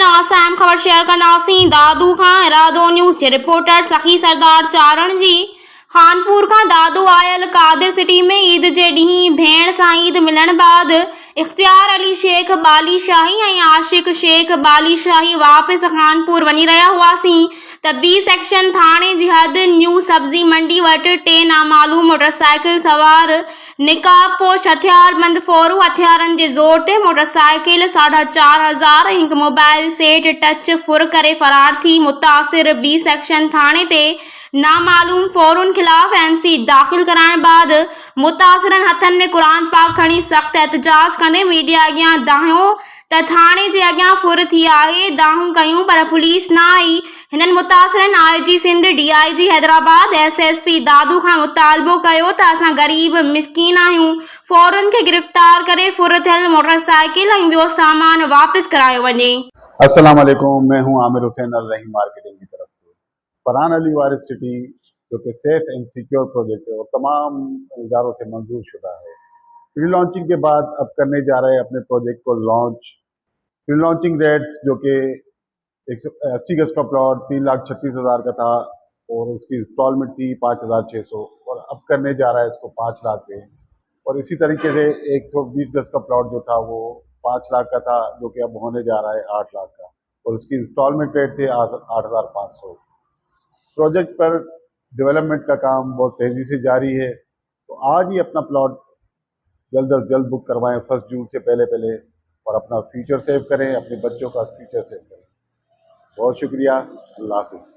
असां अहम ख़बर शेयर कंदासीं। दादू खां इरादो न्यूज़ जे रिपोर्टर सखी सरदार चारण जी। खानपुर खां दादू आयल कादिर सिटी में ईद जे ॾींहुं भेण सां ईद मिलण बैदि इख्तियार अली शेख बालीशाही ऐं आशिक शेख बालीशाही वापसि खानपुर वञी रहिया हुआसीं त बी सेक्शन थाणे जी हद न्यू सब्जी मंडी वटि टे नामालूम मोटरसाइकिल सवार निकाबपोश हथियारबंद फोरू हथियारनि जे ज़ोर ते मोटरसाइकिल 4,500 ऐं हिकु मोबाइल सेट टच फुर करे फरार थी मुतासिर बी सेक्शन थाणे ते नामालूम फोरुनि खिलाफ़ एनसी दाख़िल कराइण बैदि मुतासिरनि हथनि में क़ुरान पाक खणी सख़्त एहतजाज कंदे मीडिया अॻियां दाहियो त थाणे जे अॻियां फुर थी आहे। दाहूं कयूं पर पुलिस न आई। हिननि मुतासिरनि IG Sindh DIG Hyderabad SSP Dadu खां मुतालबो कयो त असां गरीब मिसकीन आहियूं, फोरुनि खे गिरफ़्तार करे फुर थियल मोटरसाइकिल ऐं ॿियो सामान वापसि करायो वञे। अस्सलाम वालेकुम, मैं हूं आमिर हुसैन अल रहीम मार्केटिंग की तरफ से। फरहान अली वारिस सिटी जो कि सेफ एंड सिक्योर प्रोजेक्ट है और तमाम इदारों से मंजूर शुदा है, प्री लॉन्चिंग के बाद अब करने जा रहे हैं अपने प्रोजेक्ट को लॉन्च। प्री लॉन्चिंग रेट्स जो कि 180 गज का प्लॉट 3,36,000 का था और उसकी इंस्टॉलमेंट थी 5,600 और अब करने जा रहा है इसको 5 लाख पे। और इसी तरीके से 120 गज का प्लॉट जो था वो 5 लाख का था जो कि अब होने जा रहा है 8 लाख का और उसकी इंस्टॉलमेंट रेट थे 8,500। प्रोजेक्ट पर डेवलपमेंट का काम बहुत तेज़ी से जारी है, तो आज ही अपना प्लॉट जल्द अज जल्द बुक करवाएं 1 जून से पहले और अपना फ्यूचर सेव करें, अपने बच्चों का फ्यूचर सेव करें। बहुत शुक्रिया, अल्लाह हाफिज़।